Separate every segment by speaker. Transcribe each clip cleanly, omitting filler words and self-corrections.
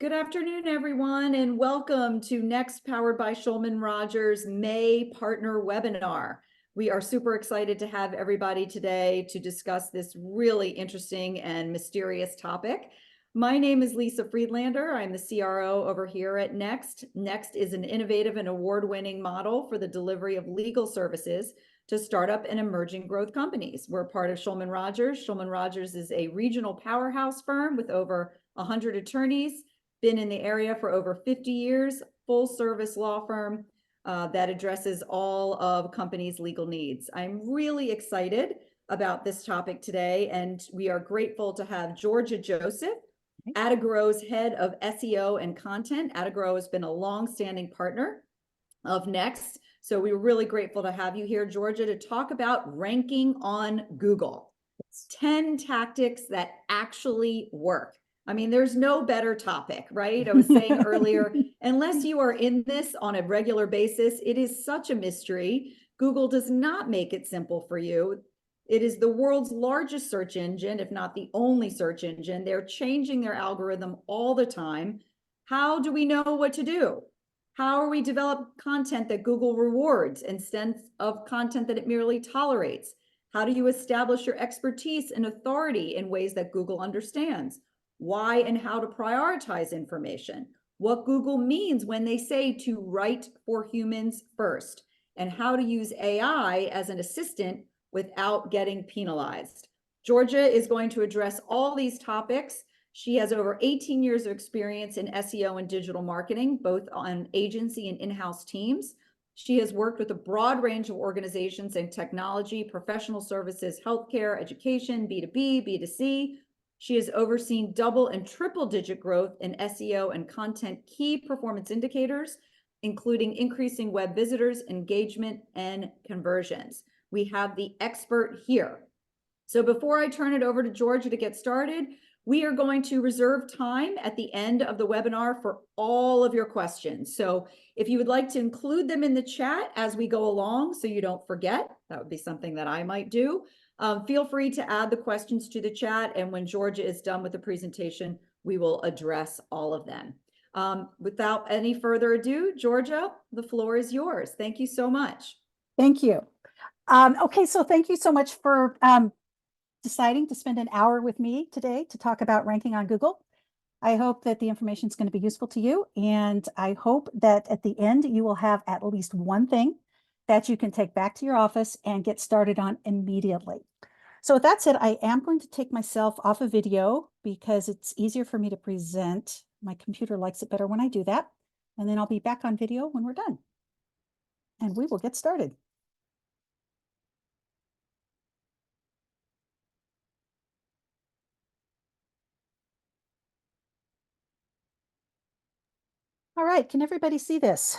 Speaker 1: Good afternoon, everyone, and welcome to Next Powered by Schulman Rogers May Partner Webinar. We are super excited to have everybody today to discuss this really interesting and mysterious topic. My name is Lisa Friedlander. I'm the CRO over here at Next. Next is an innovative and award-winning model for the delivery of legal services to startup and emerging growth companies. We're part of Schulman Rogers. Schulman Rogers is a regional powerhouse firm with over 100 attorneys, been in the area for over 50 years, full service law firm that addresses all of companies' legal needs. I'm really excited about this topic today, and we are grateful to have Georgia Joseph, Atigro's head of SEO and content. Atigro has been a long-standing partner of Next, so we were really grateful to have you here, Georgia, to talk about ranking on Google. 10 tactics that actually work. I mean, there's no better topic, right? I was saying earlier, unless you are in this on a regular basis, it is such a mystery. Google does not make it simple for you. It is the world's largest search engine, if not the only search engine. They're changing their algorithm all the time. How do we know what to do? How are we develop content that Google rewards instead of content that it merely tolerates? How do you establish your expertise and authority in ways that Google understands? Why and how to prioritize information? What Google means when they say to write for humans first, and how to use AI as an assistant without getting penalized. Georgia is going to address all these topics. She has over 18 years of experience in SEO and digital marketing, both on agency and in-house teams. She has worked with a broad range of organizations in technology, professional services, healthcare, education, B2B, B2C. She has overseen double and triple digit growth in SEO and content key performance indicators, including increasing web visitors, engagement, and conversions. We have the expert here. So before I turn it over to Georgia to get started, we are going to reserve time at the end of the webinar for all of your questions. So if you would like to include them in the chat as we go along so you don't forget, that would be something that I might do. Feel free to add the questions to the chat, and when Georgia is done with the presentation, we will address all of them. Without any further ado, Georgia, the floor is yours. Thank you so much.
Speaker 2: Thank you. Okay, so thank you so much for deciding to spend an hour with me today to talk about ranking on Google. I hope that the information is going to be useful to you, and I hope that at the end you will have at least one thing that you can take back to your office and get started on immediately. So with that said, I am going to take myself off of video because it's easier for me to present. My computer likes it better when I do that. And then I'll be back on video when we're done. And we will get started. All right, can everybody see this?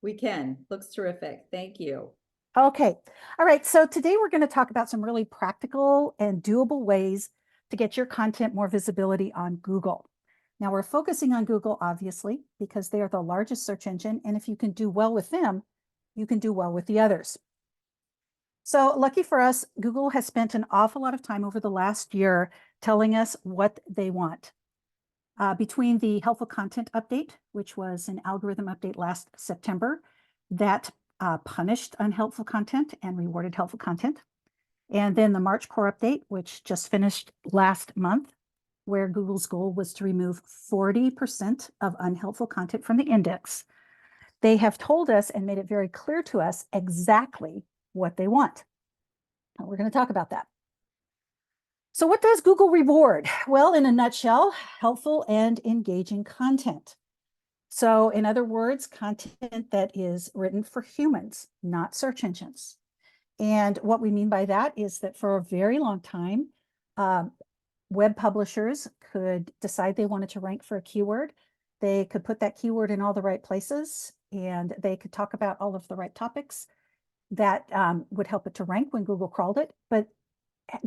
Speaker 1: We can. Looks terrific. Thank you.
Speaker 2: Okay. All right. So today we're going to talk about some really practical and doable ways to get your content more visibility on Google. Now we're focusing on Google, obviously, because they are the largest search engine. And if you can do well with them, you can do well with the others. So lucky for us, Google has spent an awful lot of time over the last year telling us what they want. Between the helpful content update, which was an algorithm update last September, that punished unhelpful content and rewarded helpful content. And then the March core update, which just finished last month, where Google's goal was to remove 40% of unhelpful content from the index. They have told us and made it very clear to us exactly what they want. And we're going to talk about that. So what does Google reward? Well, in a nutshell, helpful and engaging content. So in other words, content that is written for humans, not search engines. And what we mean by that is that for a very long time, web publishers could decide they wanted to rank for a keyword. They could put that keyword in all the right places, and they could talk about all of the right topics that would help it to rank when Google crawled it, but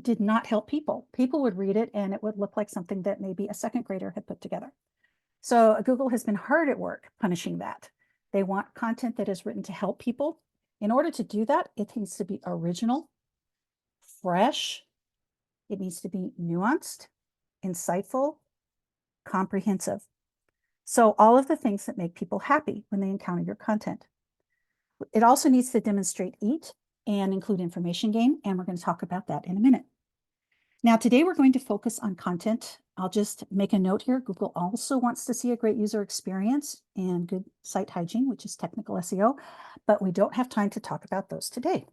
Speaker 2: did not help people. People would read it and it would look like something that maybe a second grader had put together. So Google has been hard at work punishing that. They want content that is written to help people. In order to do that, it needs to be original, fresh, it needs to be nuanced, insightful, comprehensive. So all of the things that make people happy when they encounter your content. It also needs to demonstrate EAT and include information gain, and we're going to talk about that in a minute. Now, today we're going to focus on content. I'll just make a note here. Google also wants to see a great user experience and good site hygiene, which is technical SEO, but we don't have time to talk about those today.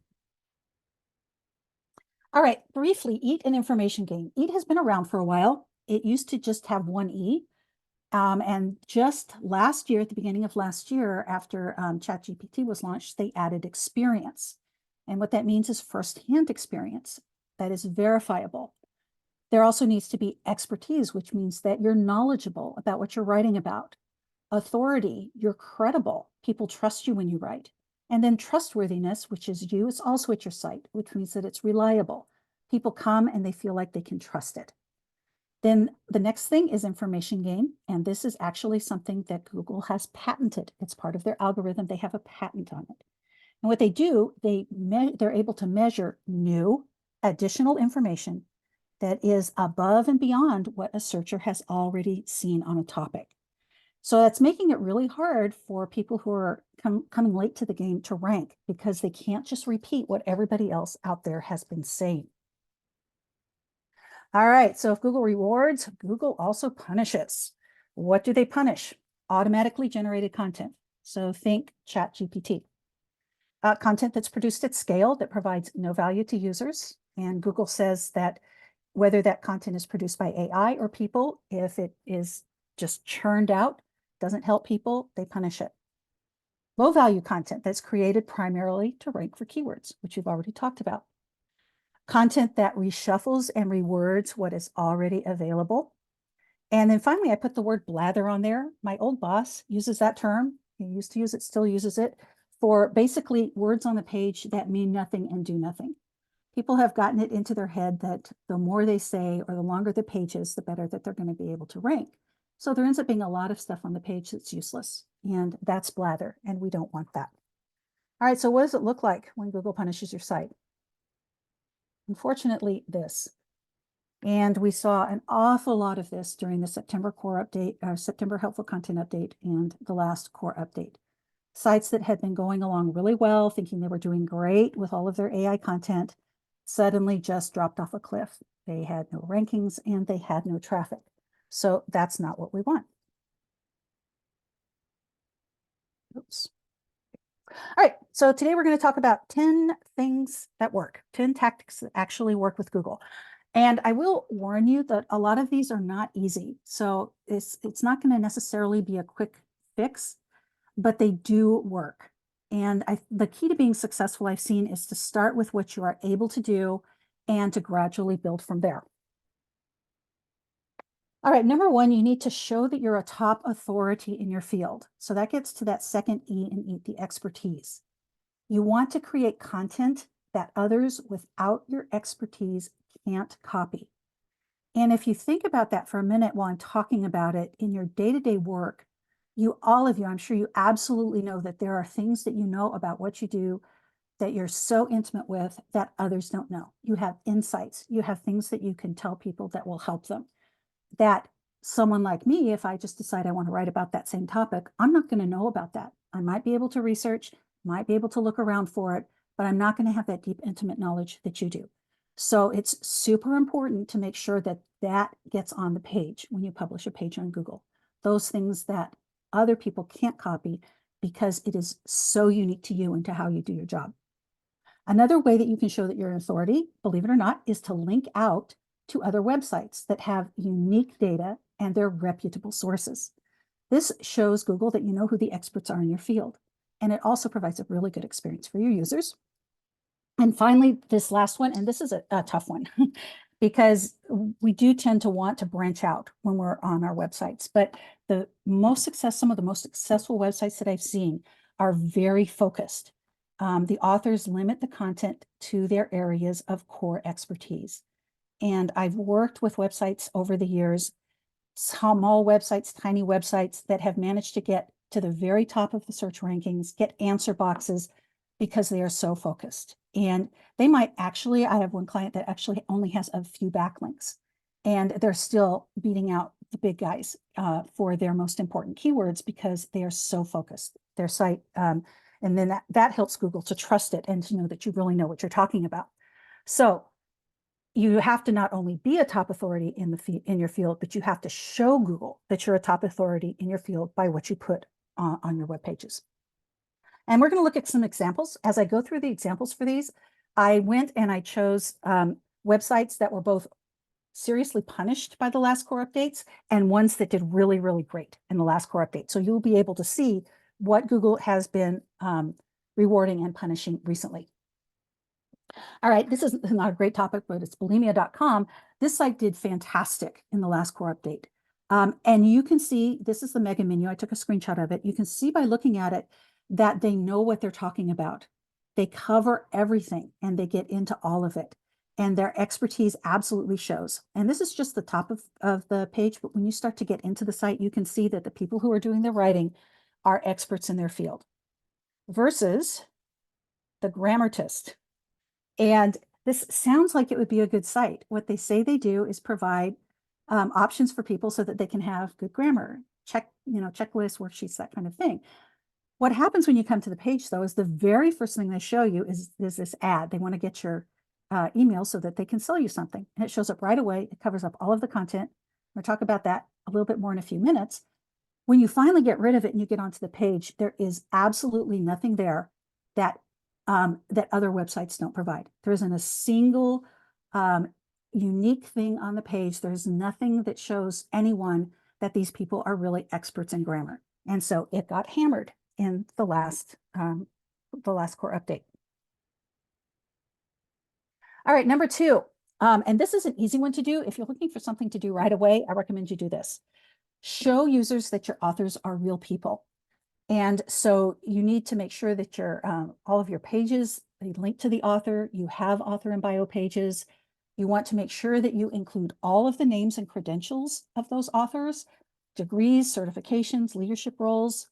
Speaker 2: All right, briefly, EAT and information gain. EAT has been around for a while. It used to just have one E. And just last year, at the beginning of last year, after ChatGPT was launched, they added experience. And what that means is firsthand experience that is verifiable. There also needs to be expertise, which means that you're knowledgeable about what you're writing about. Authority, you're credible. People trust you when you write. And then trustworthiness, which is you, is also at your site, which means that it's reliable. People come and they feel like they can trust it. Then the next thing is information gain. And this is actually something that Google has patented. It's part of their algorithm. They have a patent on it. And what they do, they're able to measure new additional information that is above and beyond what a searcher has already seen on a topic. So that's making it really hard for people who are coming late to the game to rank because they can't just repeat what everybody else out there has been saying. All right, so if Google rewards, Google also punishes. What do they punish? Automatically generated content. So think ChatGPT. Content that's produced at scale that provides no value to users. And Google says that whether that content is produced by AI or people, if it is just churned out, doesn't help people, they punish it. Low value content that's created primarily to rank for keywords, which we've already talked about. Content that reshuffles and rewords what is already available. And then finally, I put the word blather on there. My old boss uses that term. He used to use it, still uses it, for basically words on the page that mean nothing and do nothing. People have gotten it into their head that the more they say or the longer the page is, the better that they're going to be able to rank. So there ends up being a lot of stuff on the page that's useless, and that's blather, and we don't want that. All right, so what does it look like when Google punishes your site? Unfortunately, this. And we saw an awful lot of this during the September core update, September helpful content update, and the last core update. Sites that had been going along really well, thinking they were doing great with all of their AI content, suddenly just dropped off a cliff. They had no rankings and they had no traffic. So that's not what we want. Oops. All right, so today we're going to talk about 10 things that work, 10 tactics that actually work with Google. And I will warn you that a lot of these are not easy. So it's not going to necessarily be a quick fix, but they do work. And the key to being successful I've seen is to start with what you are able to do and to gradually build from there. All right, number one, you need to show that you're a top authority in your field. So that gets to that second E in EAT, the expertise. You want to create content that others without your expertise can't copy. And if you think about that for a minute while I'm talking about it in your day-to-day work, all of you, I'm sure you absolutely know that there are things that you know about what you do that you're so intimate with that others don't know. You have insights, you have things that you can tell people that will help them. That someone like me, if I just decide I want to write about that same topic, I'm not going to know about that. I might be able to research, might be able to look around for it, but I'm not going to have that deep, intimate knowledge that you do. So it's super important to make sure that that gets on the page when you publish a page on Google. Those things that other people can't copy because it is so unique to you and to how you do your job. Another way that you can show that you're an authority, believe it or not, is to link out to other websites that have unique data and they're reputable sources. This shows Google that you know who the experts are in your field. And it also provides a really good experience for your users. And finally, this last one, and this is a tough one because we do tend to want to branch out when we're on our websites. But some of the most successful websites that I've seen are very focused. The authors limit the content to their areas of core expertise. And I've worked with websites over the years, small websites, tiny websites that have managed to get to the very top of the search rankings, get answer boxes because they are so focused. And they might actually, I have one client that actually only has a few backlinks and they're still beating out the big guys for their most important keywords because they are so focused. Their site, and then that helps Google to trust it and to know that you really know what you're talking about. So you have to not only be a top authority in your field, but you have to show Google that you're a top authority in your field by what you put on your web pages. And we're going to look at some examples. As I go through the examples for these, I went and I chose websites that were both seriously punished by the last core updates and ones that did really, really great in the last core update. So you'll be able to see what Google has been rewarding and punishing recently. All right, this is not a great topic, but it's bulimia.com. This site did fantastic in the last core update. And you can see, this is the mega menu. I took a screenshot of it. You can see by looking at it that they know what they're talking about. They cover everything and they get into all of it. And their expertise absolutely shows. And this is just the top of the page, but when you start to get into the site, you can see that the people who are doing the writing are experts in their field versus the Grammartist. And this sounds like it would be a good site. What they say they do is provide options for people so that they can have good grammar, checklists, worksheets, that kind of thing. What happens when you come to the page, though, is the very first thing they show you is this ad. They want to get your email so that they can sell you something. And it shows up right away. It covers up all of the content. We'll talk about that a little bit more in a few minutes. When you finally get rid of it and you get onto the page, there is absolutely nothing there that that other websites don't provide. There isn't a single unique thing on the page. There's nothing that shows anyone that these people are really experts in grammar. And so it got hammered in the last core update. All right, number two, and this is an easy one to do. If you're looking for something to do right away, I recommend you do this. Show users that your authors are real people. And so you need to make sure that your all of your pages, they link to the author, you have author and bio pages. You want to make sure that you include all of the names and credentials of those authors, degrees, certifications, leadership roles.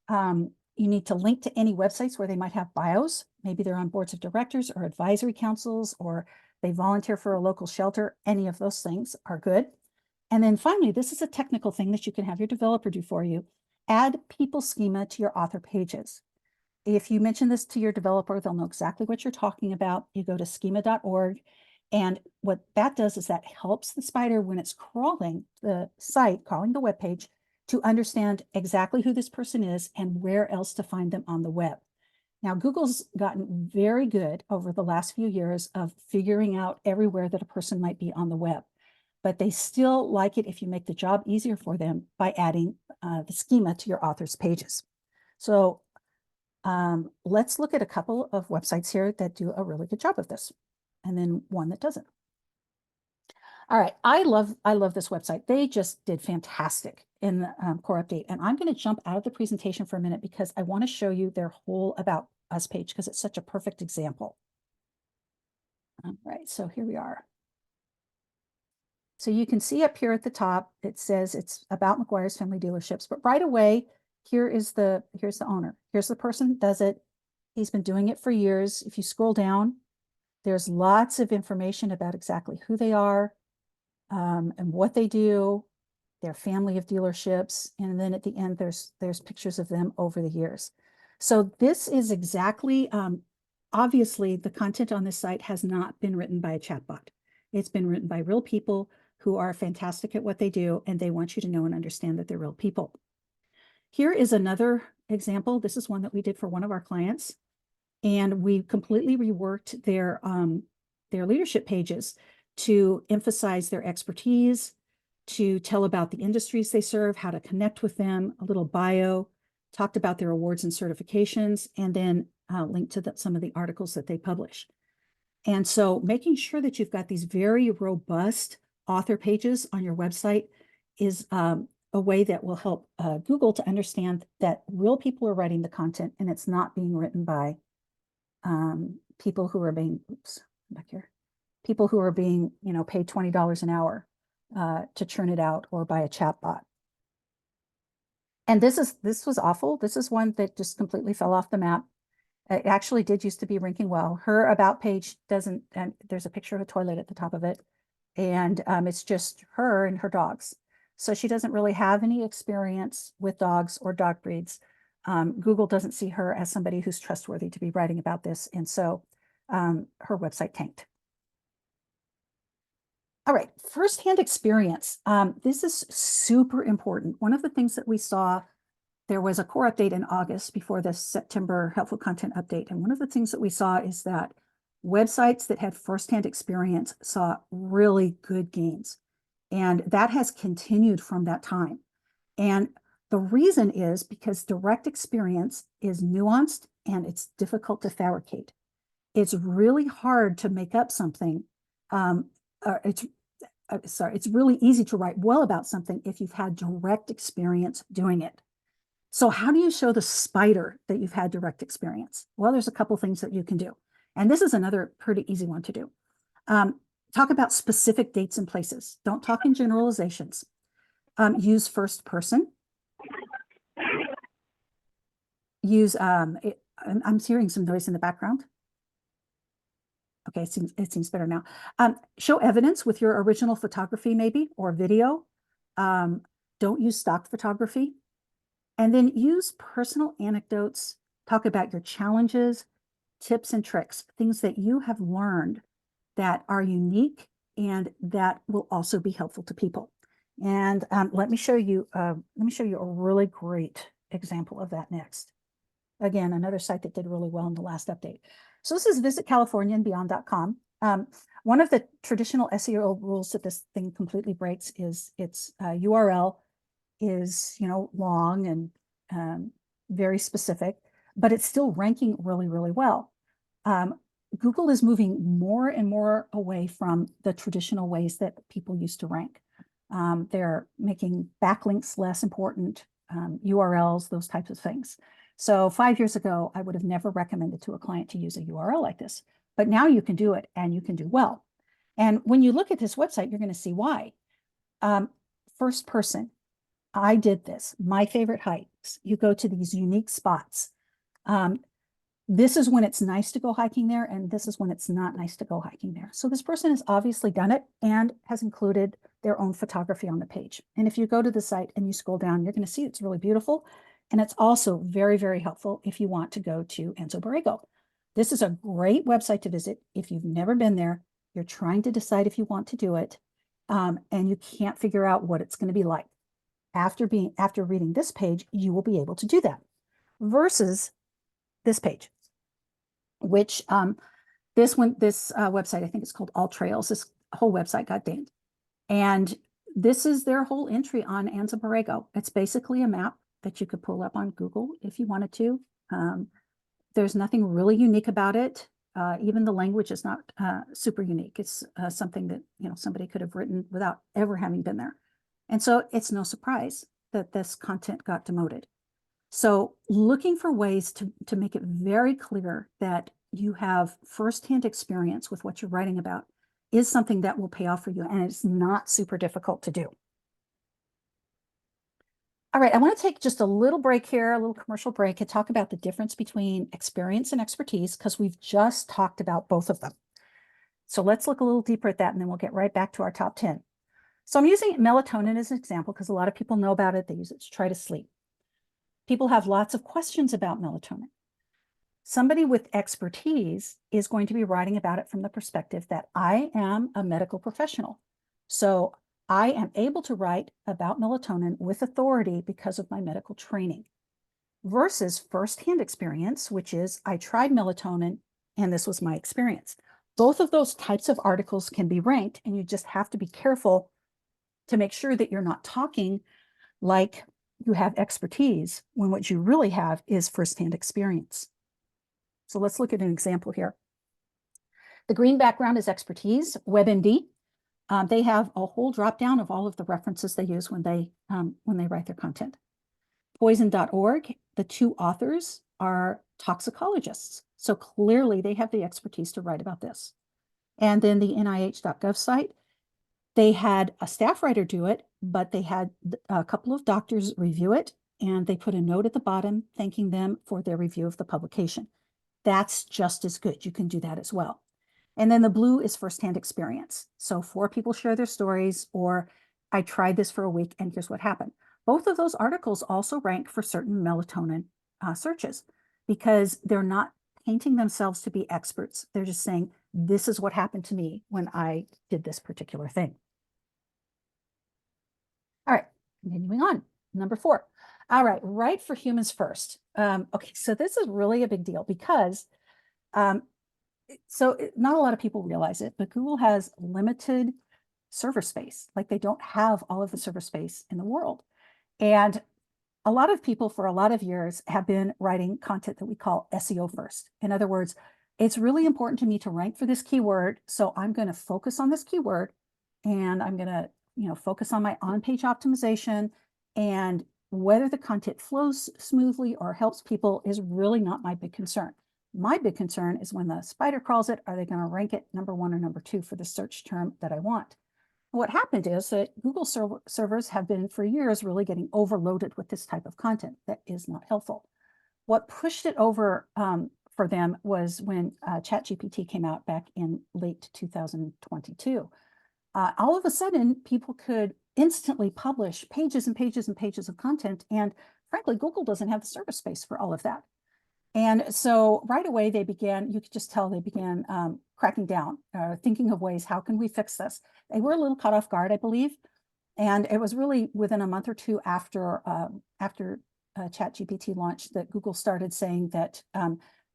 Speaker 2: You need to link to any websites where they might have bios. Maybe they're on boards of directors or advisory councils, or they volunteer for a local shelter. Any of those things are good. And then finally, this is a technical thing that you can have your developer do for you. Add people schema to your author pages. If you mention this to your developer, they'll know exactly what you're talking about. You go to schema.org. And what that does is that helps the spider when it's crawling the site, crawling the web page, to understand exactly who this person is and where else to find them on the web. Now, Google's gotten very good over the last few years of figuring out everywhere that a person might be on the web, but they still like it if you make the job easier for them by adding the schema to your author's pages. So let's look at a couple of websites here that do a really good job of this, and then one that doesn't. All right, I love this website. They just did fantastic in the core update. And I'm going to jump out of the presentation for a minute because I want to show you their whole About Us page because it's such a perfect example. All right, so here we are. So you can see up here at the top, it says it's about McGuire's Family Dealerships, but right away, here's the owner. Here's the person that does it. He's been doing it for years. If you scroll down, there's lots of information about exactly who they are and what they do, their family of dealerships, and then at the end, there's pictures of them over the years. So this is exactly, obviously, the content on this site has not been written by a chatbot. It's been written by real people who are fantastic at what they do, and they want you to know and understand that they're real people. Here is another example. This is one that we did for one of our clients, and we completely reworked their leadership pages to emphasize their expertise, to tell about the industries they serve, how to connect with them, a little bio, talked about their awards and certifications, and then linked to some of the articles that they publish. And so making sure that you've got these very robust author pages on your website is a way that will help Google to understand that real people are writing the content and it's not being written by people who are being, people who are being, paid $20 an hour to churn it out, or by a chatbot. And this was awful. This is one that just completely fell off the map. It actually did used to be ranking well. Her about page doesn't, and there's a picture of a toilet at the top of it. And it's just her and her dogs. So she doesn't really have any experience with dogs or dog breeds. Google doesn't see her as somebody who's trustworthy to be writing about this. And so her website tanked. All right, firsthand experience. This is super important. One of the things that we saw, there was a core update in August before the September helpful content update. And one of the things that we saw is that websites that had firsthand experience saw really good gains. And that has continued from that time. And the reason is because direct experience is nuanced and it's difficult to fabricate. It's really hard to make up something. It's really easy to write well about something if you've had direct experience doing it. So how do you show the spider that you've had direct experience? Well, there's a couple things that you can do. And this is another pretty easy one to do. Talk about specific dates and places. Don't talk in generalizations. Use first person. Use, I'm hearing some noise in the background. Okay, it seems better now. Show evidence with your original photography maybe, or video. Don't use stock photography. And then use personal anecdotes. Talk about your challenges, tips and tricks, things that you have learned that are unique and that will also be helpful to people. And let me show you a really great example of that next. Again, another site that did really well in the last update. So this is visitcaliforniaandbeyond.com. One of the traditional SEO rules that this thing completely breaks is its URL is, long and very specific, but it's still ranking really, really well. Google is moving more and more away from the traditional ways that people used to rank. They're making backlinks less important, URLs, those types of things. So 5 years ago, I would have never recommended to a client to use a URL like this, but now you can do it and you can do well. And when you look at this website, you're going to see why. First person, I did this, my favorite hikes. You go to these unique spots. This is when it's nice to go hiking there, and this is when it's not nice to go hiking there. So this person has obviously done it and has included their own photography on the page. And if you go to the site and you scroll down, you're going to see it's really beautiful. And it's also very, very helpful if you want to go to Anzo Borrego. This is a great website to visit. If you've never been there, you're trying to decide if you want to do it, and you can't figure out what it's going to be like. After reading this page, you will be able to do that. Versus this page, which this website, I think it's called All Trails. This whole website got dinged. And this is their whole entry on Anzo Borrego. It's basically a map that you could pull up on Google if you wanted to. There's nothing really unique about it. Even the language is not super unique. It's something that somebody could have written without ever having been there. And so it's no surprise that this content got demoted. So looking for ways to make it very clear that you have firsthand experience with what you're writing about is something that will pay off for you, and it's not super difficult to do. All right, I want to take just a little break here, a little commercial break, and talk about the difference between experience and expertise, because we've just talked about both of them. So let's look a little deeper at that, and then we'll get right back to our top 10. So I'm using melatonin as an example because a lot of people know about it. They use it to try to sleep. People have lots of questions about melatonin. Somebody with expertise is going to be writing about it from the perspective that I am a medical professional. So I am able to write about melatonin with authority because of my medical training, versus firsthand experience, which is I tried melatonin and this was my experience. Both of those types of articles can be ranked, and you just have to be careful to make sure that you're not talking like you have expertise when what you really have is firsthand experience. So let's look at an example here. The green background is expertise. WebMD, they have a whole drop down of all of the references they use when they write their content. Poison.org, the two authors are toxicologists. So clearly they have the expertise to write about this. And then the NIH.gov site, they had a staff writer do it, but they had a couple of doctors review it, and they put a note at the bottom thanking them for their review of the publication. That's just as good. You can do that as well. And then the blue is firsthand experience. So 4 people share their stories, or I tried this for a week and here's what happened. Both of those articles also rank for certain melatonin searches because they're not painting themselves to be experts. They're just saying, this is what happened to me when I did this particular thing. All right, continuing on. Number 4. All right, right for humans first. Okay, so this is really a big deal because not a lot of people realize it, but Google has limited server space. Like they don't have all of the server space in the world. And a lot of people for a lot of years have been writing content that we call SEO first. In other words, it's really important to me to rank for this keyword. So I'm going to focus on this keyword and I'm going to, focus on my on-page optimization, and whether the content flows smoothly or helps people is really not my big concern. My big concern is when the spider crawls it, are they going to rank it number 1 or number 2 for the search term that I want? What happened is that Google servers have been for years really getting overloaded with this type of content that is not helpful. What pushed it over for them was when ChatGPT came out back in late 2022. All of a sudden, people could instantly publish pages and pages and pages of content. And frankly, Google doesn't have the server space for all of that. And so right away, you could just tell they began cracking down, thinking of ways, how can we fix this? They were a little caught off guard, I believe. And it was really within a month or two after ChatGPT launched that Google started saying that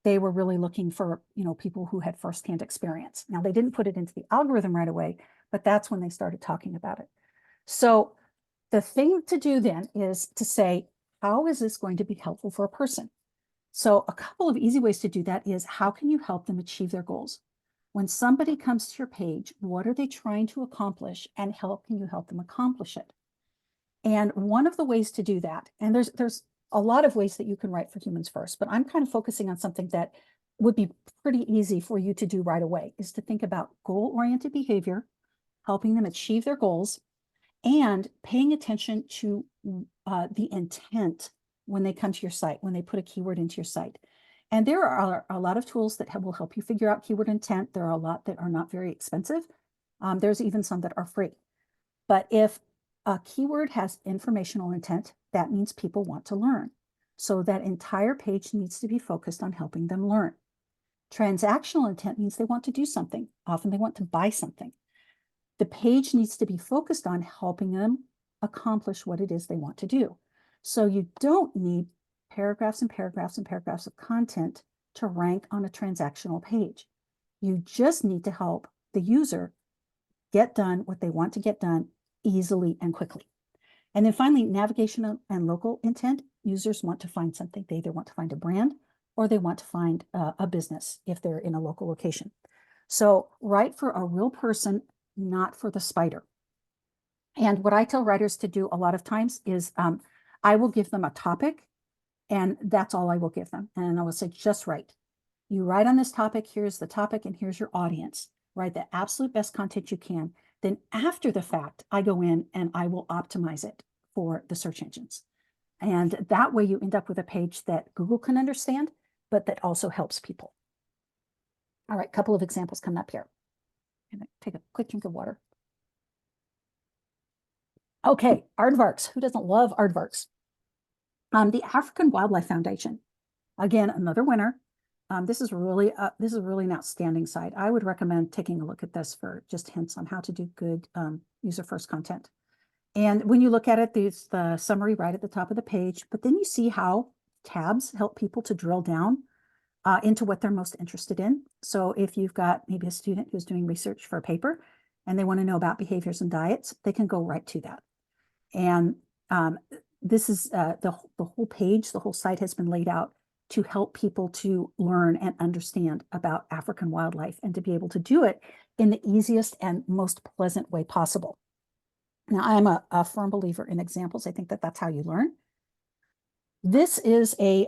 Speaker 2: they were really looking for people who had firsthand experience. Now, they didn't put it into the algorithm right away, but that's when they started talking about it. So the thing to do then is to say, how is this going to be helpful for a person? So a couple of easy ways to do that is, how can you help them achieve their goals? When somebody comes to your page, what are they trying to accomplish, and how can you help them accomplish it? And one of the ways to do that, and there's a lot of ways that you can write for humans first, but I'm kind of focusing on something that would be pretty easy for you to do right away, is to think about goal-oriented behavior, helping them achieve their goals, and paying attention to the intent when they come to your site, when they put a keyword into your site. And there are a lot of tools that will help you figure out keyword intent. There are a lot that are not very expensive. There's even some that are free. But if a keyword has informational intent, that means people want to learn. So that entire page needs to be focused on helping them learn. Transactional intent means they want to do something. Often they want to buy something. The page needs to be focused on helping them accomplish what it is they want to do. So you don't need paragraphs and paragraphs and paragraphs of content to rank on a transactional page. You just need to help the user get done what they want to get done easily and quickly. And then finally, navigational and local intent. Users want to find something. They either want to find a brand or they want to find a business if they're in a local location. So write for a real person, not for the spider. And what I tell writers to do a lot of times is I will give them a topic, and that's all I will give them. And I will say, just write. You write on this topic, here's the topic, and here's your audience. Write the absolute best content you can. Then after the fact, I go in and I will optimize it for the search engines. And that way you end up with a page that Google can understand, but that also helps people. All right, couple of examples coming up here. I'm gonna take a quick drink of water. Okay, aardvarks. Who doesn't love aardvarks? The African Wildlife Foundation, again, another winner. This is really an outstanding site. I would recommend taking a look at this for just hints on how to do good user-first content. And when you look at it, there's the summary right at the top of the page, but then you see how tabs help people to drill down into what they're most interested in. So if you've got maybe a student who's doing research for a paper and they want to know about behaviors and diets, they can go right to that. And this is the whole page, the whole site has been laid out to help people to learn and understand about African wildlife and to be able to do it in the easiest and most pleasant way possible. Now, I'm a firm believer in examples. I think that that's how you learn. This is a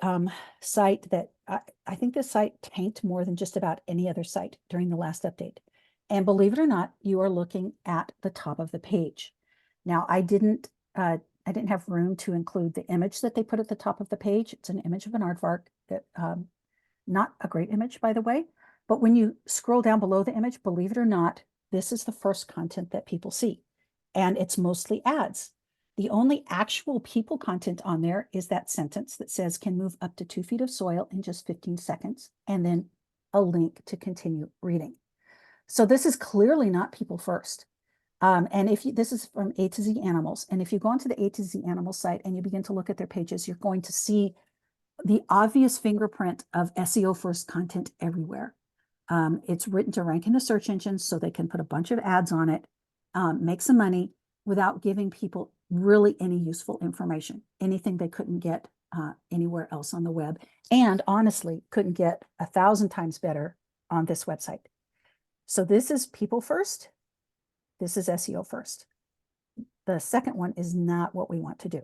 Speaker 2: site that I think this site tanked more than just about any other site during the last update. And believe it or not, you are looking at the top of the page. Now, I didn't have room to include the image that they put at the top of the page. It's an image of an aardvark, that, not a great image, by the way. But when you scroll down below the image, believe it or not, this is the first content that people see. and it's mostly ads. The only actual people content on there is that sentence that says can move up to 2 feet of soil in just 15 seconds, and then a link to continue reading. So this is clearly not people first. And if you, this is from A to Z Animals, and if you go onto the A to Z Animals site and you begin to look at their pages, you're going to see the obvious fingerprint of SEO first content everywhere. It's written to rank in the search engines so they can put a bunch of ads on it, make some money without giving people really any useful information, anything they couldn't get anywhere else on the web, and honestly couldn't get 1,000 times better on this website. So this is people first. This is SEO first. The second one is not what we want to do.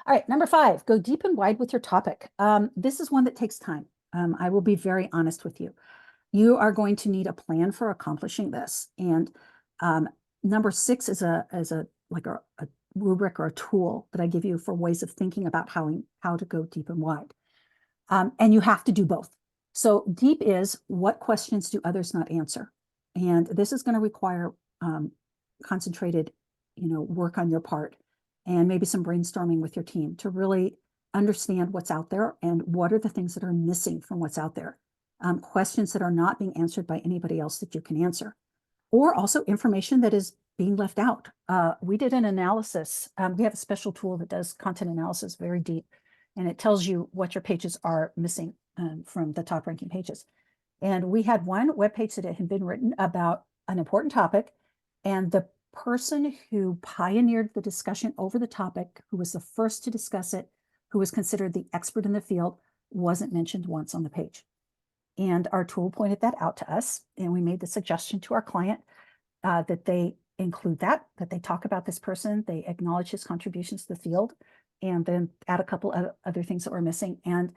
Speaker 2: All right, number 5, go deep and wide with your topic. This is one that takes time. I will be very honest with you. You are going to need a plan for accomplishing this. And number 6 is a rubric or a tool that I give you for ways of thinking about how to go deep and wide. And you have to do both. So deep is, what questions do others not answer? And this is going to require concentrated, work on your part, and maybe some brainstorming with your team to really understand what's out there and what are the things that are missing from what's out there. Questions that are not being answered by anybody else that you can answer, or also information that is being left out. We did an analysis. We have a special tool that does content analysis very deep, and it tells you what your pages are missing from the top ranking pages. And we had one web page that had been written about an important topic, and the person who pioneered the discussion over the topic, who was the first to discuss it, who was considered the expert in the field, wasn't mentioned once on the page. And our tool pointed that out to us, and we made the suggestion to our client that they include that they talk about this person, they acknowledge his contributions to the field, and then add a couple of other things that were missing, and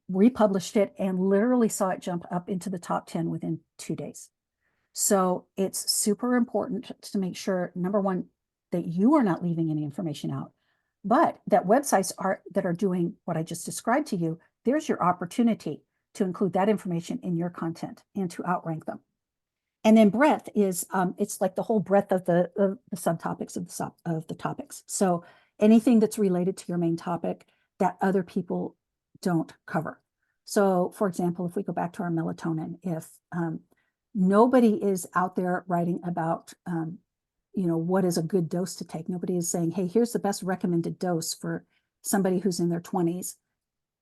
Speaker 2: republished it, and literally saw it jump up into the top 10 within 2 days. So it's super important to make sure, number one, that you are not leaving any information out, but that websites that are doing what I just described to you, there's your opportunity to include that information in your content and to outrank them. And then breadth is, it's like the whole breadth of the subtopics of the topics. So anything that's related to your main topic that other people don't cover. So for example, if we go back to our melatonin, if nobody is out there writing about, what is a good dose to take. Nobody is saying, hey, here's the best recommended dose for somebody who's in their 20s.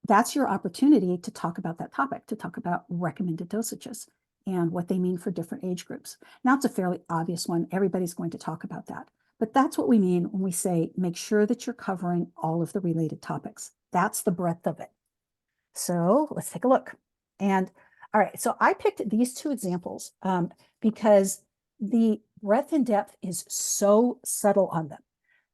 Speaker 2: That's your opportunity to talk about that topic, to talk about recommended dosages and what they mean for different age groups. Now, it's a fairly obvious one. Everybody's going to talk about that. But that's what we mean when we say, make sure that you're covering all of the related topics. That's the breadth of it. So let's take a look. And all right, so I picked these 2 examples because the breadth and depth is so subtle on them.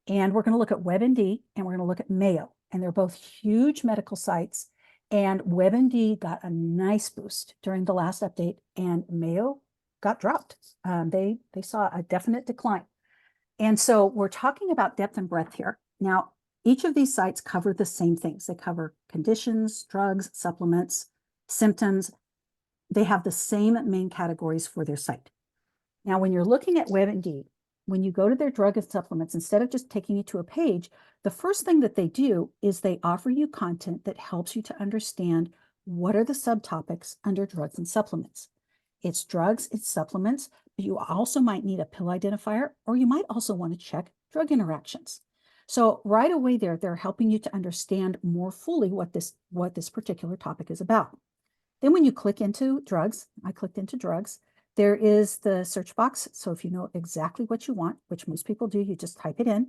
Speaker 2: And we're going to look at WebMD and we're going to look at Mayo. And they're both huge medical sites. And WebMD got a nice boost during the last update, and Mayo got dropped. They saw a definite decline. And so we're talking about depth and breadth here. Now, each of these sites cover the same things. They cover conditions, drugs, supplements, symptoms. They have the same main categories for their site. Now, when you're looking at WebMD, when you go to their drug and supplements, instead of just taking you to a page, the first thing that they do is they offer you content that helps you to understand what are the subtopics under drugs and supplements. It's drugs, it's supplements, but you also might need a pill identifier, or you might also want to check drug interactions. So right away there, they're helping you to understand more fully what this particular topic is about. Then when you click into drugs, I clicked into drugs, there is the search box. So if you know exactly what you want, which most people do, you just type it in.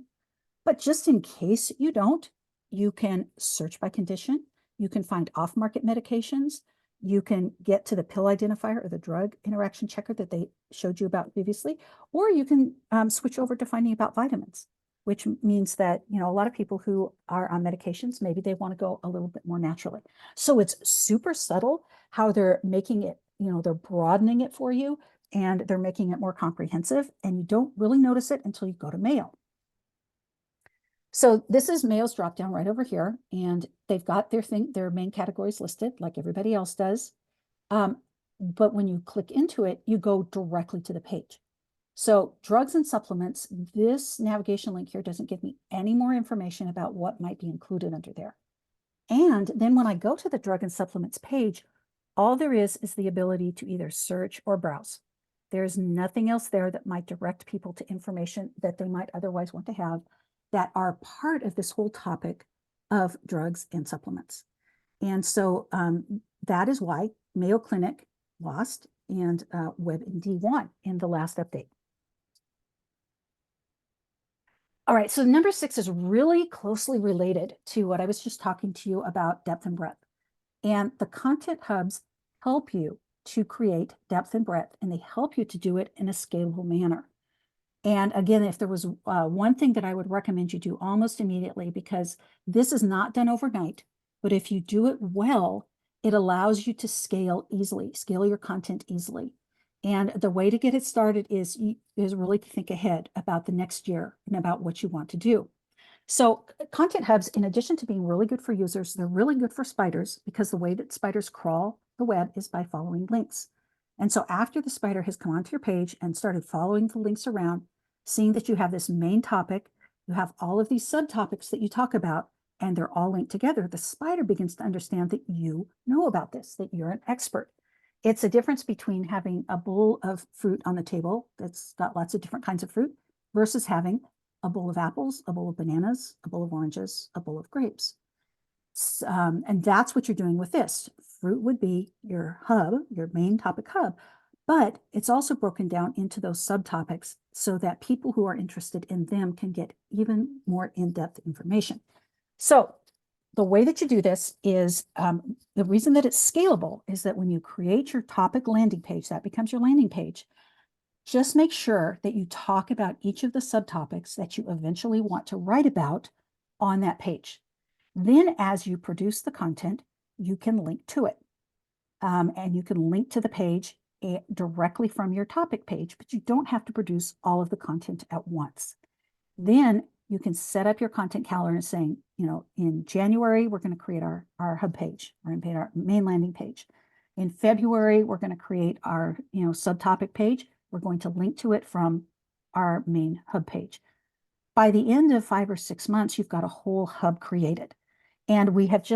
Speaker 2: But just in case you don't, you can search by condition. You can find off-market medications. You can get to the pill identifier or the drug interaction checker that they showed you about previously, or you can switch over to finding about vitamins, which means that, a lot of people who are on medications, maybe they want to go a little bit more naturally. So it's super subtle how they're making it, they're broadening it for you, and they're making it more comprehensive, and you don't really notice it until you go to Mayo. So this is Mayo's dropdown right over here, and they've got their main categories listed like everybody else does. But when you click into it, you go directly to the page. So drugs and supplements, this navigation link here doesn't give me any more information about what might be included under there. And then when I go to the drug and supplements page, all there is the ability to either search or browse. There's nothing else there that might direct people to information that they might otherwise want to have that are part of this whole topic of drugs and supplements. And so that is why Mayo Clinic lost and WebMD won in the last update. All right, so number 6 is really closely related to what I was just talking to you about, depth and breadth. And the content hubs help you to create depth and breadth, and they help you to do it in a scalable manner. And again, if there was one thing that I would recommend you do almost immediately, because this is not done overnight, but if you do it well, it allows you to scale easily, scale your content easily. And the way to get it started is really to think ahead about the next year and about what you want to do. So content hubs, in addition to being really good for users, they're really good for spiders, because the way that spiders crawl the web is by following links. And so after the spider has come onto your page and started following the links around, seeing that you have this main topic, you have all of these subtopics that you talk about, and they're all linked together, the spider begins to understand that you know about this, that you're an expert. It's a difference between having a bowl of fruit on the table that's got lots of different kinds of fruit versus having a bowl of apples, a bowl of bananas, a bowl of oranges, a bowl of grapes. And that's what you're doing with this. Fruit would be your hub, your main topic hub, but it's also broken down into those subtopics so that people who are interested in them can get even more in-depth information. So the way that you do this is, the reason that it's scalable is that when you create your topic landing page, that becomes your landing page. Just make sure that you talk about each of the subtopics that you eventually want to write about on that page. Then as you produce the content, you can link to it. And you can link to the page directly from your topic page, but you don't have to produce all of the content at once. Then you can set up your content calendar and saying, in January, we're going to create our hub page, or our main landing page. In February, we're going to create our subtopic page. We're going to link to it from our main hub page. By the end of 5 or 6 months, you've got a whole hub created. And we have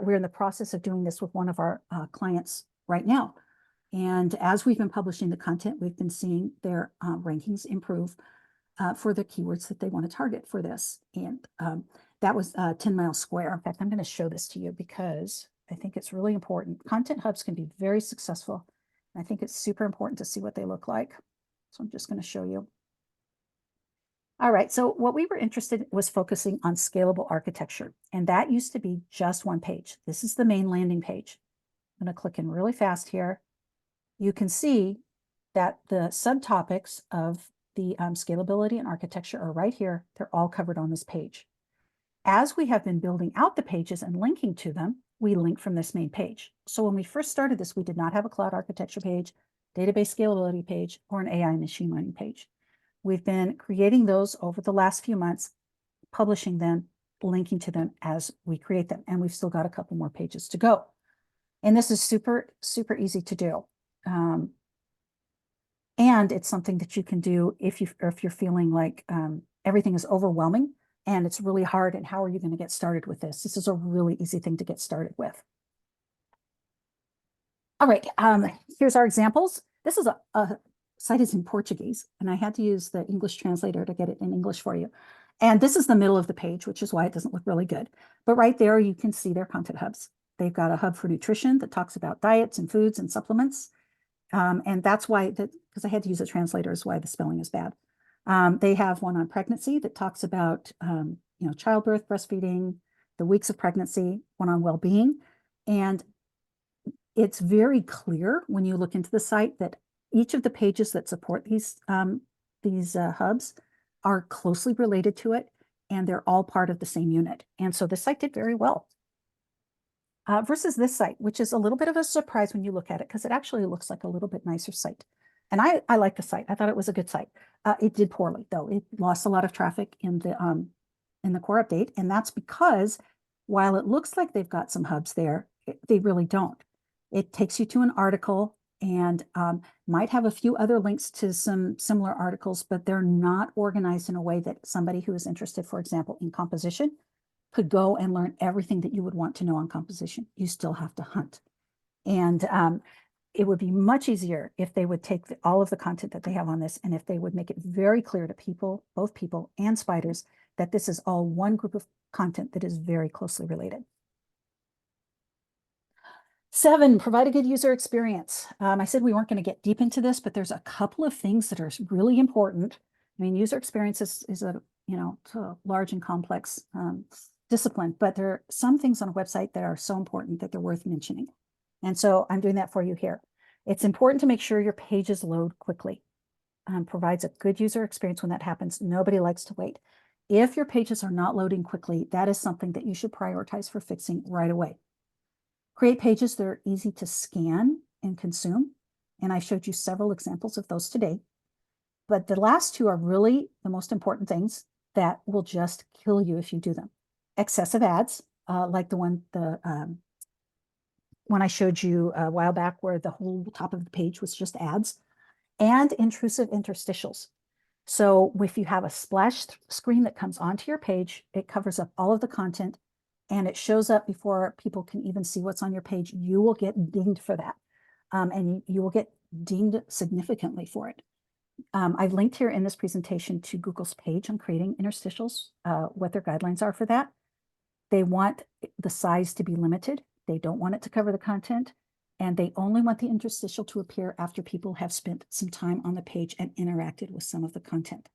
Speaker 2: we're in the process of doing this with one of our clients right now. And as we've been publishing the content, we've been seeing their rankings improve for the keywords that they want to target for this. And that was 10 Mile Square. In fact, I'm going to show this to you because I think it's really important. Content hubs can be very successful. I think it's super important to see what they look like. So I'm just going to show you. All right, so what we were interested in was focusing on scalable architecture, and that used to be just one page. This is the main landing page. I'm going to click in really fast here. You can see that the subtopics of the scalability and architecture are right here. They're all covered on this page. As we have been building out the pages and linking to them, we link from this main page. So when we first started this, we did not have a cloud architecture page, database scalability page, or an AI machine learning page. We've been creating those over the last few months, publishing them, linking to them as we create them. And we've still got a couple more pages to go. And this is super, super easy to do. And it's something that you can do if you're feeling like everything is overwhelming and it's really hard. And how are you going to get started with this? This is a really easy thing to get started with. All right, here's our examples. This is a site is in Portuguese, and I had to use the English translator to get it in English for you. And this is the middle of the page, which is why it doesn't look really good. But right there, you can see their content hubs. They've got a hub for nutrition that talks about diets and foods and supplements. And that's why, because I had to use a translator, is why the spelling is bad. They have one on pregnancy that talks about, childbirth, breastfeeding, the weeks of pregnancy, one on well-being. And it's very clear when you look into the site that each of the pages that support these hubs are closely related to it, and they're all part of the same unit. And so this site did very well. Versus this site, which is a little bit of a surprise when you look at it, because it actually looks like a little bit nicer site. And I like the site. I thought it was a good site. It did poorly, though. It lost a lot of traffic in the core update, and that's because while it looks like they've got some hubs there, they really don't. It takes you to an article and might have a few other links to some similar articles, but they're not organized in a way that somebody who is interested, for example, in composition could go and learn everything that you would want to know on composition. You still have to hunt. And it would be much easier if they would take all of the content that they have on this, and if they would make it very clear to people, both people and spiders, that this is all one group of content that is very closely related. 7, provide a good user experience. I said we weren't going to get deep into this, but there's a couple of things that are really important. I mean, user experience is a, it's a large and complex discipline, but there are some things on a website that are so important that they're worth mentioning. And so I'm doing that for you here. It's important to make sure your pages load quickly. Provides a good user experience when that happens. Nobody likes to wait. If your pages are not loading quickly, that is something that you should prioritize for fixing right away. Create pages that are easy to scan and consume. And I showed you several examples of those today. But the last two are really the most important things that will just kill you if you do them. Excessive ads, like the one I showed you a while back where the whole top of the page was just ads, and intrusive interstitials. So if you have a splash screen that comes onto your page, it covers up all of the content and it shows up before people can even see what's on your page. You will get dinged for that. And you will get dinged significantly for it. I've linked here in this presentation to Google's page on creating interstitials, what their guidelines are for that. They want the size to be limited. They don't want it to cover the content. And they only want the interstitial to appear after people have spent some time on the page and interacted with some of the content.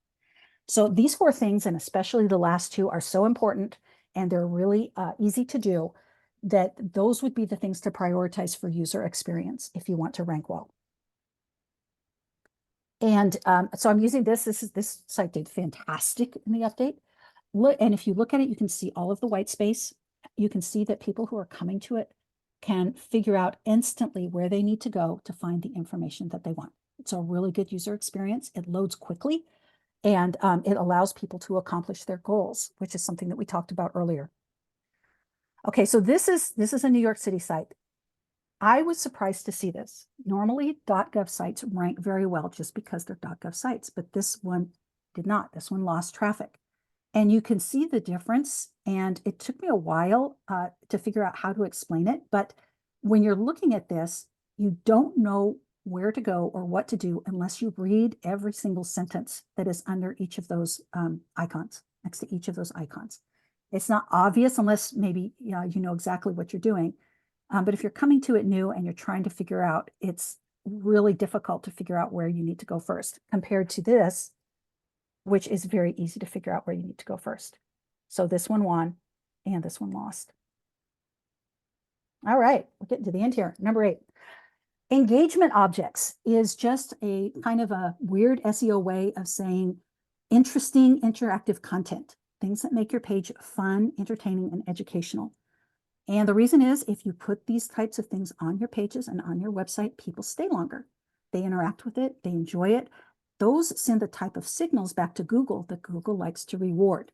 Speaker 2: So these 4 things, and especially the last 2, are so important, and they're really easy to do, that those would be the things to prioritize for user experience if you want to rank well. And so I'm using this site did fantastic in the update. Look, and if you look at it, you can see all of the white space. You can see that people who are coming to it can figure out instantly where they need to go to find the information that they want. It's a really good user experience. It loads quickly, and it allows people to accomplish their goals, which is something that we talked about earlier. Okay, so this is a New York City site. I was surprised to see this. Normally, .gov sites rank very well just because they're .gov sites, but this one did not. This one lost traffic. And you can see the difference. And it took me a while to figure out how to explain it. But when you're looking at this, you don't know where to go or what to do unless you read every single sentence that is under each of those icons, next to each of those icons. It's not obvious unless maybe you know exactly what you're doing. But if you're coming to it new and you're trying to figure out, it's really difficult to figure out where you need to go first compared to this, which is very easy to figure out where you need to go first. So this one won and this one lost. All right, we're getting to the end here. Number 8, engagement objects is just a kind of a weird SEO way of saying interesting interactive content, things that make your page fun, entertaining, and educational. And the reason is if you put these types of things on your pages and on your website, people stay longer. They interact with it, they enjoy it. Those send the type of signals back to Google that Google likes to reward.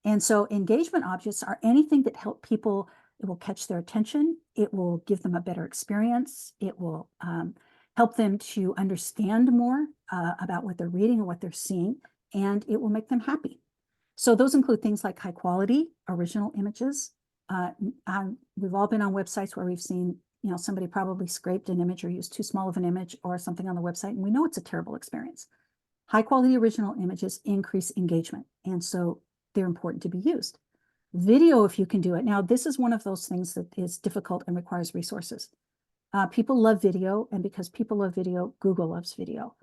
Speaker 2: And so engagement objects are anything that help people. It will catch their attention. It will give them a better experience. It will help them to understand more about what they're reading or what they're seeing, and it will make them happy. So those include things like high quality, original images. We've all been on websites where we've seen, somebody probably scraped an image or used too small of an image or something on the website, and we know it's a terrible experience. High quality original images increase engagement, and so they're important to be used. Video, if you can do it. Now, this is one of those things that is difficult and requires resources. People love video, and because people love video, Google loves video.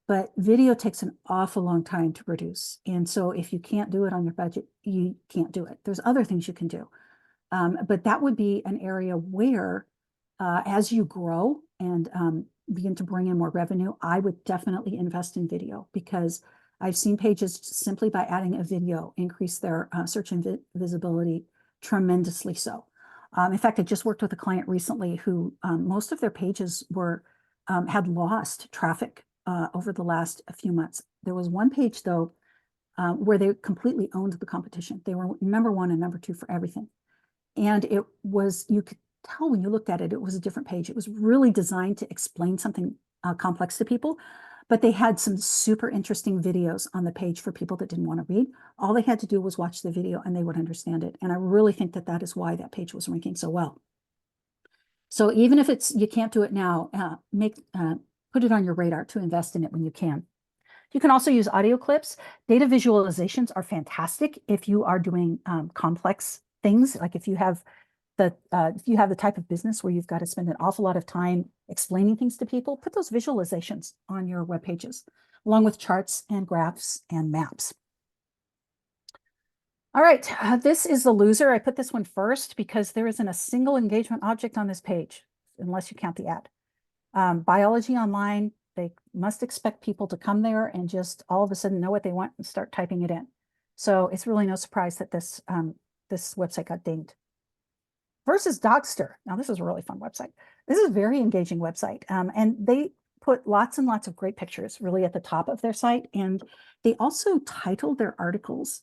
Speaker 2: But video takes an awful long time to produce. And so if you can't do it on your budget, you can't do it. There's other things you can do. But that would be an area where, as you grow and begin to bring in more revenue, I would definitely invest in video, because I've seen pages simply by adding a video increase their search and visibility tremendously so. In fact, I just worked with a client recently who most of their pages were had lost traffic over the last few months. There was one page, though, where they completely owned the competition. They were number 1 and number 2 for everything. And it was, tell when you looked at it, it was a different page. It was really designed to explain something complex to people, but they had some super interesting videos on the page for people that didn't want to read. All they had to do was watch the video and they would understand it. And I really think that that is why that page was ranking so well. So even if you can't do it now, put it on your radar to invest in it when you can. You can also use audio clips. Data visualizations are fantastic if you are doing complex things, like if you have the type of business where you've got to spend an awful lot of time explaining things to people. Put those visualizations on your web pages, along with charts and graphs and maps. All right, this is the loser. I put this one first because there isn't a single engagement object on this page, unless you count the ad. Biology Online, they must expect people to come there and just all of a sudden know what they want and start typing it in. So it's really no surprise that this website got dinged. Versus Dogster. Now, this is a really fun website. This is a very engaging website. And they put lots and lots of great pictures really at the top of their site. And they also title their articles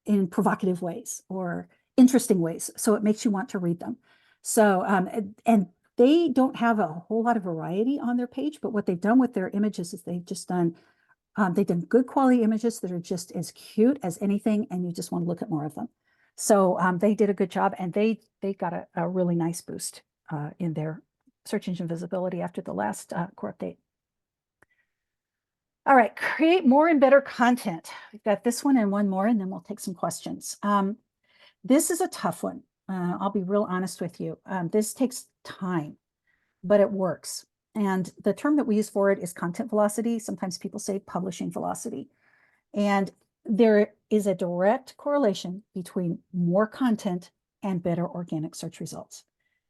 Speaker 2: in provocative ways or interesting ways. So it makes you want to read them. So, and they don't have a whole lot of variety on their page, but what they've done with their images is they've done good quality images that are just as cute as anything, and you just want to look at more of them. So they did a good job, and they got a really nice boost in their search engine visibility after the last core update. All right, create more and better content. We've got this one and one more, and then we'll take some questions. This is a tough one. I'll be real honest with you. This takes time, but it works. And the term that we use for it is content velocity. Sometimes people say publishing velocity. And there is a direct correlation between more content and better organic search results.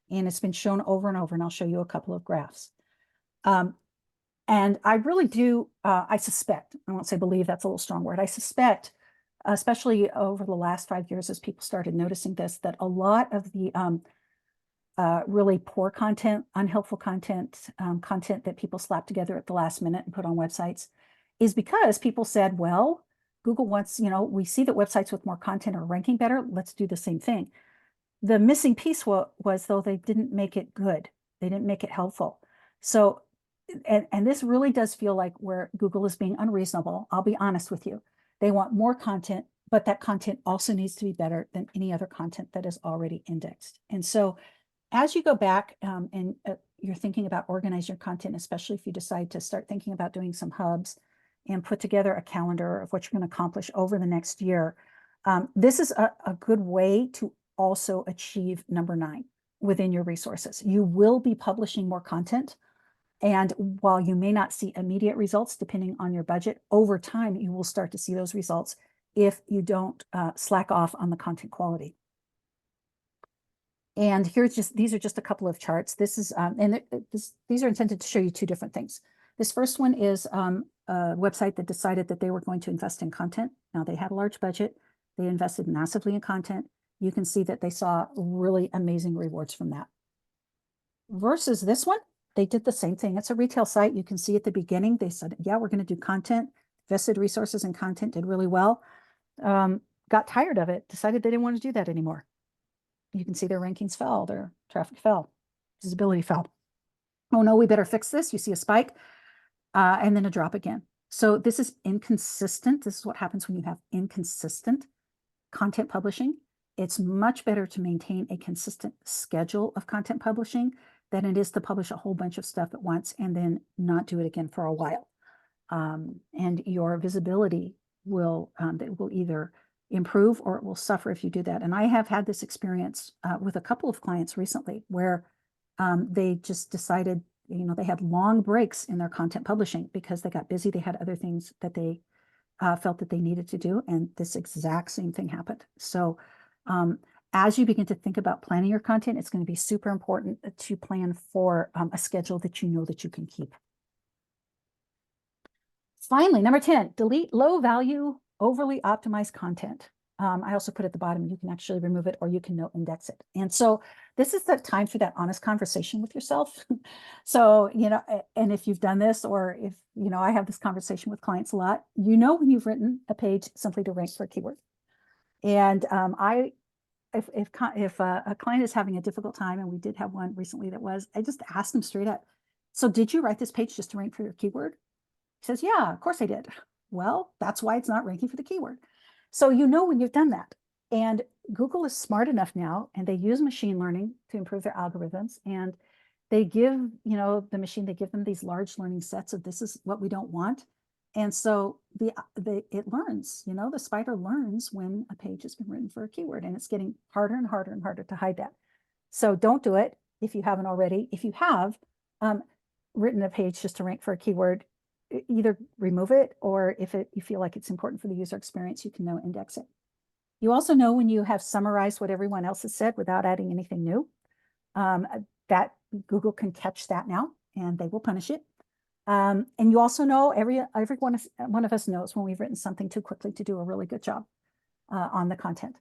Speaker 2: And it's been shown over and over, and I'll show you a couple of graphs. And I really do, I suspect, I won't say believe, that's a little strong word. I suspect, especially over the last 5 years, as people started noticing this, that a lot of the really poor content, unhelpful content, content that people slap together at the last minute and put on websites is because people said, well, Google wants, we see that websites with more content are ranking better. Let's do the same thing. The missing piece was though, they didn't make it good. They didn't make it helpful. So, and this really does feel like where Google is being unreasonable. I'll be honest with you. They want more content, but that content also needs to be better than any other content that is already indexed. And so as you go back and you're thinking about organizing your content, especially if you decide to start thinking about doing some hubs and put together a calendar of what you're going to accomplish over the next year, this is a good way to also achieve number 9 within your resources. You will be publishing more content. And while you may not see immediate results, depending on your budget, over time, you will start to see those results if you don't slack off on the content quality. And these are just a couple of charts. This is, these are intended to show you 2 different things. This first one is a website that decided that they were going to invest in content. Now, they had a large budget. They invested massively in content. You can see that they saw really amazing rewards from that. Versus this one, they did the same thing. It's a retail site. You can see at the beginning, they said, yeah, we're going to do content, invested resources in content, did really well. Got tired of it, decided they didn't want to do that anymore. You can see their rankings fell, their traffic fell, visibility fell. Oh no, we better fix this. You see a spike and then a drop again. So this is inconsistent. This is what happens when you have inconsistent content publishing. It's much better to maintain a consistent schedule of content publishing than it is to publish a whole bunch of stuff at once and then not do it again for a while. And your visibility will either improve or it will suffer if you do that. And I have had this experience with a couple of clients recently where they just decided, they had long breaks in their content publishing because they got busy. They had other things that they felt that they needed to do. And this exact same thing happened. So as you begin to think about planning your content, it's going to be super important to plan for a schedule that you know that you can keep. Finally, number 10, delete low value, overly optimized content. I also put at the bottom, you can actually remove it or you can no index it. And so this is the time for that honest conversation with yourself. So, and if you've done this, or if, I have this conversation with clients a lot, when you've written a page simply to rank for a keyword. And I if a client is having a difficult time, and we did have one recently that was, I just asked them straight up, so did you write this page just to rank for your keyword? He says, yeah, of course I did. Well, that's why it's not ranking for the keyword. So you know when you've done that. And Google is smart enough now, and they use machine learning to improve their algorithms. And they give, the machine, they give them these large learning sets of this is what we don't want. And so it learns, the spider learns when a page has been written for a keyword, and it's getting harder and harder and harder to hide that. So don't do it if you haven't already. If you have written a page just to rank for a keyword, either remove it, or if you feel like it's important for the user experience, you can no index it. You also know when you have summarized what everyone else has said without adding anything new, that Google can catch that now, and they will punish it. And you also know every one of us knows when we've written something too quickly to do a really good job on the content.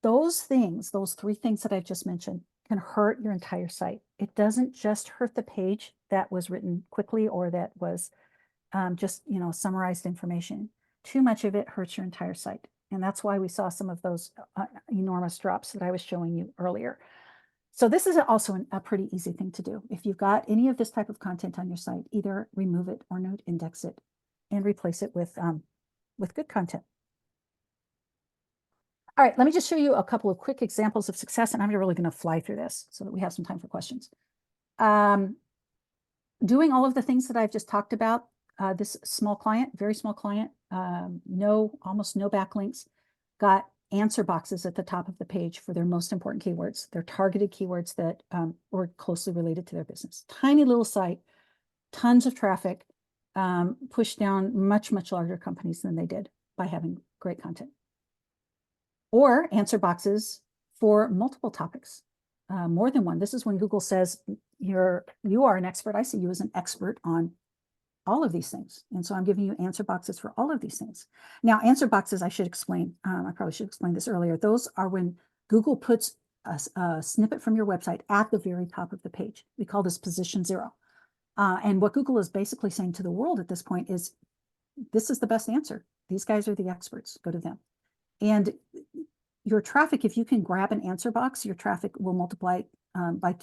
Speaker 2: Those things, those three things that I've just mentioned, can hurt your entire site. It doesn't just hurt the page that was written quickly or that was just summarized information. Too much of it hurts your entire site. And that's why we saw some of those enormous drops that I was showing you earlier. So this is also a pretty easy thing to do. If you've got any of this type of content on your site, either remove it or note index it and replace it with good content. All right, let me just show you a couple of quick examples of success, and I'm really going to fly through this so that we have some time for questions. Doing all of the things that I've just talked about, this small client, very small client, almost no backlinks, got answer boxes at the top of the page for their most important keywords. They're targeted keywords that were closely related to their business. Tiny little site, tons of traffic, pushed down much, much larger companies than they did by having great content. Or answer boxes for multiple topics, more than one. This is when Google says you are an expert. I see you as an expert on all of these things. And so I'm giving you answer boxes for all of these things. Now, answer boxes, I should explain, I probably should explain this earlier. Those are when Google puts a snippet from your website at the very top of the page. We call this position 0. And what Google is basically saying to the world at this point is, this is the best answer. These guys are the experts. Go to them. And your traffic, if you can grab an answer box, your traffic will multiply by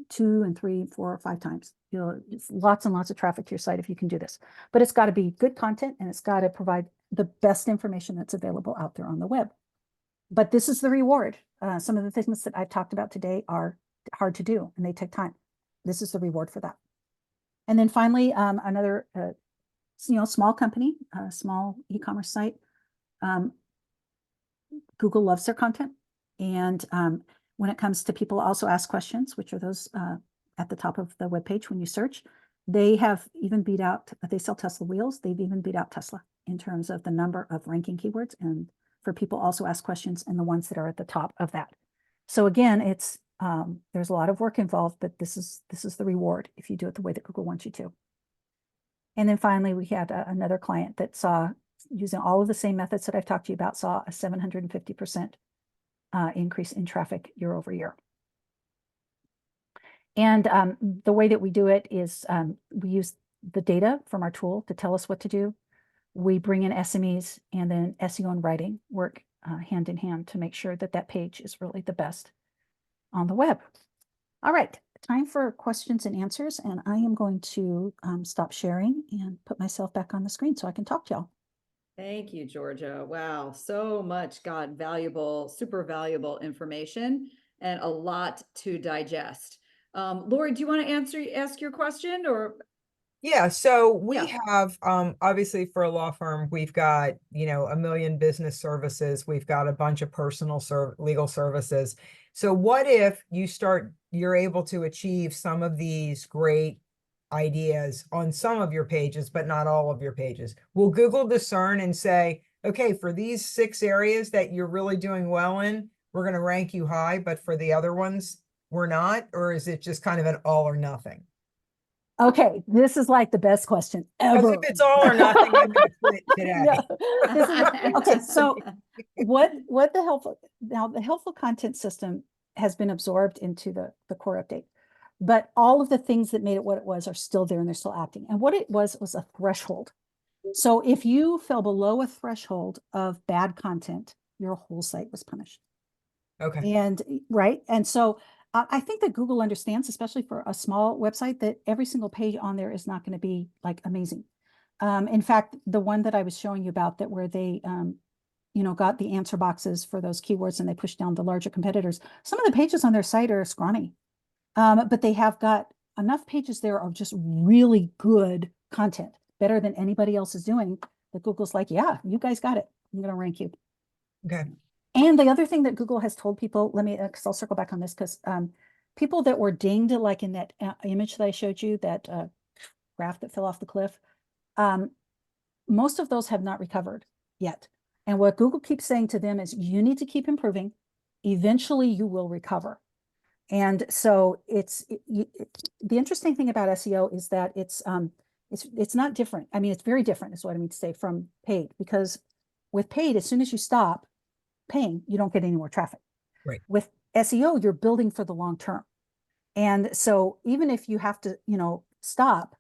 Speaker 2: 2 and 3, 4, or 5 times. It's lots and lots of traffic to your site if you can do this. But it's got to be good content, and it's got to provide the best information that's available out there on the web. But this is the reward. Some of the things that I've talked about today are hard to do, and they take time. This is the reward for that. And then finally, another small company, small e-commerce site. Google loves their content. And when it comes to people also ask questions, which are those at the top of the webpage when you search, they have even beat out, they sell Tesla wheels. They've even beat out Tesla in terms of the number of ranking keywords and for people also ask questions and the ones that are at the top of that. So again, it's there's a lot of work involved, but this is the reward if you do it the way that Google wants you to. And then finally, we had another client that saw, using all of the same methods that I've talked to you about, saw a 750% increase in traffic year over year. And the way that we do it is we use the data from our tool to tell us what to do. We bring in SMEs, and then SEO and writing work hand in hand to make sure that that page is really the best on the web. All right, time for questions and answers. And I am going to stop sharing and put myself back on the screen so I can talk to y'all.
Speaker 1: Thank you, Georgia. Wow, so much valuable, super valuable information and a lot to digest. Lori, do you want to ask your question or?
Speaker 3: Yeah, so we have obviously for a law firm, we've got, a million business services, we've got a bunch of personal legal services. So what if you're able to achieve some of these great ideas on some of your pages, but not all of your pages? Will Google discern and say, okay, for these 6 areas that you're really doing well in, we're going to rank you high, but for the other ones, we're not? Or is it just kind of an all or nothing?
Speaker 2: Okay, this is like the best question ever.
Speaker 3: If it's all or nothing, I'm going to quit today.
Speaker 2: Okay, so what the helpful content system has been absorbed into the core update, but all of the things that made it what it was are still there, and they're still acting. And what it was a threshold. So if you fell below a threshold of bad content, your whole site was punished.
Speaker 3: Okay.
Speaker 2: And right. And so I think that Google understands, especially for a small website, that every single page on there is not going to be like amazing. In fact, the one that I was showing you about that where they, got the answer boxes for those keywords and they push down the larger competitors. Some of the pages on their site are scrawny, but they have got enough pages there of just really good content, better than anybody else is doing, that Google's like, yeah, you guys got it. I'm going to rank you.
Speaker 3: Okay.
Speaker 2: And the other thing that Google has told people, because I'll circle back on this, because people that were dinged, like in that image that I showed you, that graph that fell off the cliff, most of those have not recovered yet. And what Google keeps saying to them is, you need to keep improving. Eventually, you will recover. And so the interesting thing about SEO is that it's not different. I mean, it's very different, is what I mean to say, from paid, because with paid, as soon as you stop paying, you don't get any more traffic.
Speaker 3: Right.
Speaker 2: With SEO, you're building for the long term. And so even if you have to, stop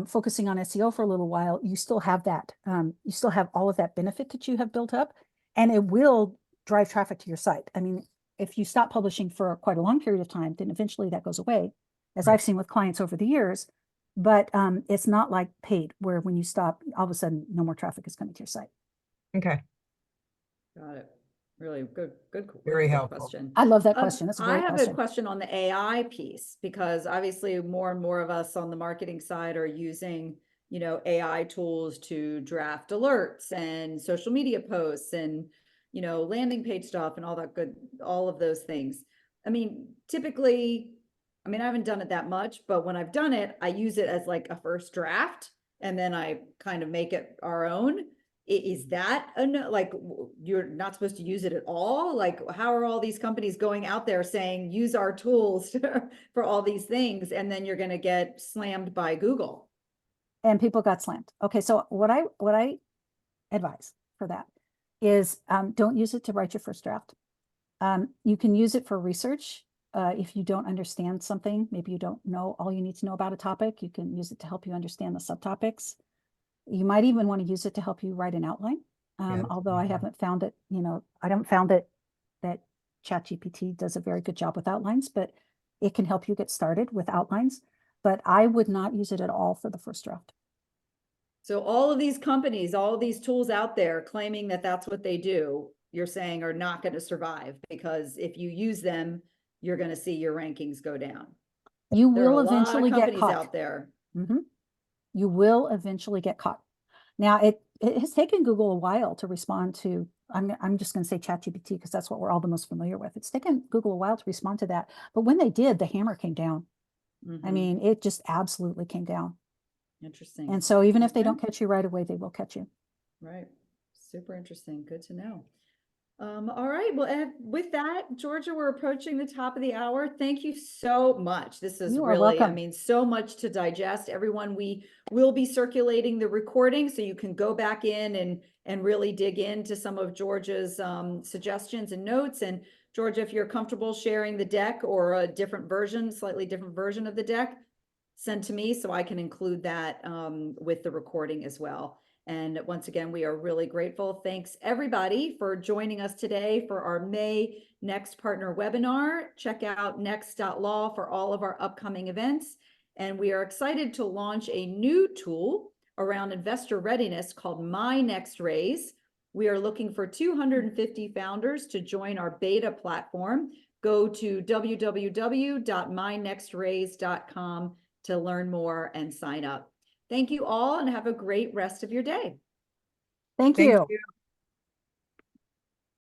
Speaker 2: focusing on SEO for a little while, you still have that. You still have all of that benefit that you have built up, and it will drive traffic to your site. I mean, if you stop publishing for quite a long period of time, then eventually that goes away, as
Speaker 3: Right.
Speaker 2: I've seen with clients over the years. But it's not like paid, where when you stop, all of a sudden, no more traffic is coming to your site.
Speaker 3: Okay.
Speaker 1: Got it. Really good,
Speaker 3: Very
Speaker 1: good
Speaker 3: helpful.
Speaker 1: question.
Speaker 2: I love that question. That's a
Speaker 1: I
Speaker 2: great
Speaker 1: have
Speaker 2: question.
Speaker 1: a question on the AI piece, because obviously more and more of us on the marketing side are using, AI tools to draft alerts and social media posts and, landing page stuff and all of those things. I mean, typically, I haven't done it that much, but when I've done it, I use it as like a first draft, and then I kind of make it our own. Is that like, you're not supposed to use it at all? Like, how are all these companies going out there saying use our tools for all these things, and then you're going to get slammed by Google?
Speaker 2: And people got slammed. Okay, so what I advise for that is don't use it to write your first draft. You can use it for research. If you don't understand something, maybe you don't know all you need to know about a topic, you can use it to help you understand the subtopics. You might even want to use it to help you write an outline. Although I haven't found it, I haven't found that ChatGPT does a very good job with outlines, but it can help you get started with outlines. But I would not use it at all for the first draft.
Speaker 1: So all of these companies, all of these tools out there claiming that that's what they do, you're saying are not going to survive, because if you use them, you're going to see your rankings go down.
Speaker 2: You
Speaker 1: There are a
Speaker 2: will
Speaker 1: lot of
Speaker 2: eventually get
Speaker 1: companies
Speaker 2: caught.
Speaker 1: out there.
Speaker 2: You will eventually get caught. Now, it has taken Google a while to respond to, I'm just going to say ChatGPT, because that's what we're all the most familiar with. It's taken Google a while to respond to that. But when they did, the hammer came down. I mean, it just absolutely came down.
Speaker 1: Interesting.
Speaker 2: And so even if they
Speaker 1: Okay.
Speaker 2: don't catch you right away, they will catch you.
Speaker 1: Right. Super interesting. Good to know. All right. Well, Ed, with that, Georgia, we're approaching the top of the hour. Thank you so much. This is
Speaker 2: You are
Speaker 1: really,
Speaker 2: welcome.
Speaker 1: so much to digest. Everyone, we will be circulating the recording, so you can go back in and really dig into some of Georgia's suggestions and notes. And Georgia, if you're comfortable sharing the deck or a different version, slightly different version of the deck, send to me so I can include that with the recording as well. And once again, we are really grateful. Thanks everybody for joining us today for our May Next Partner webinar. Check out next.law for all of our upcoming events. And we are excited to launch a new tool around investor readiness called My Next Raise. We are looking for 250 founders to join our beta platform. Go to www.mynextraise.com to learn more and sign up. Thank you all, and have a great rest of your day.
Speaker 2: Thank you.